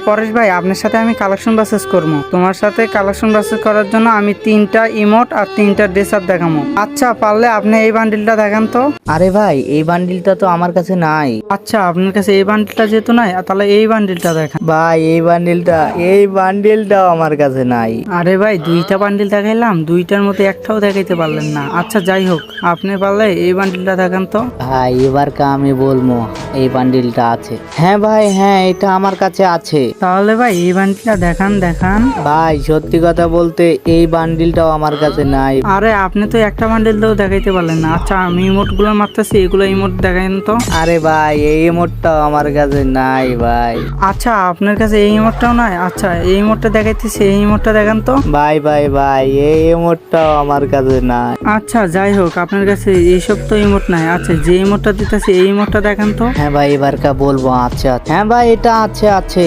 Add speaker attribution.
Speaker 1: পরেশ ভাই, আপনার সাথে আমি কালেকশন বাসেস করবো। তোমার সাথে কালেকশন বাসেস করার জন্য আমি 3টা ইমোট আর 3টা ড্রেস আপ দেখাবো। আচ্ছা, পারলে আপনি এই বান্ডিলটা দেখান তো।
Speaker 2: আরে ভাই, এই বান্ডিলটা তো আমার কাছে নাই।
Speaker 1: আচ্ছা, আপনার কাছে এই বান্ডিলটা যেহেতু নাই, তাহলে এই বান্ডিলটা দেখান।
Speaker 2: ভাই, এই বান্ডিলটাও আমার কাছে নাই।
Speaker 1: আরে ভাই, 2টা বান্ডিল দেখাইলাম, 2টার মধ্যে একটাও দেখাইতে পারলেন না। আচ্ছা যাই হোক, আপনি পারলে এই বান্ডিলটা দেখান তো।
Speaker 2: ভাই, এবার আমি বলবো এই বান্ডিলটা আছে। হ্যাঁ ভাই, হ্যাঁ, এটা আমার কাছে আছে।
Speaker 1: তাহলে ভাই এই বান্ডিলটা দেখান দেখান।
Speaker 2: ভাই, সত্যি কথা বলতে এই বান্ডিলটাও আমার কাছে নাই।
Speaker 1: আরে আপনি তো একটা বান্ডিল দিয়েও দেখাইতে পারলেন না। আচ্ছা, আমি ইমোট গুলো মারতেছি, এগুলো ইমোট দেখাইন তো।
Speaker 2: আরে ভাই, এই ইমোটটাও আমার কাছে নাই ভাই।
Speaker 1: আচ্ছা, আপনার কাছে এই ইমোটটাও নাই। আচ্ছা, এই ইমোটটা দেখাইতেছি, এই ইমোটটা দেখান তো।
Speaker 2: ভাই ভাই ভাই, এই ইমোটটাও আমার কাছে নাই।
Speaker 1: আচ্ছা যাই হোক, আপনার কাছে এইসব তো ইমোট নাই। আচ্ছা, যে ইমোটটা দিতেছি এই ইমোটটা দেখান তো।
Speaker 2: হ্যাঁ ভাই, এবার বলবো। আচ্ছা, হ্যাঁ ভাই, এটা আছে।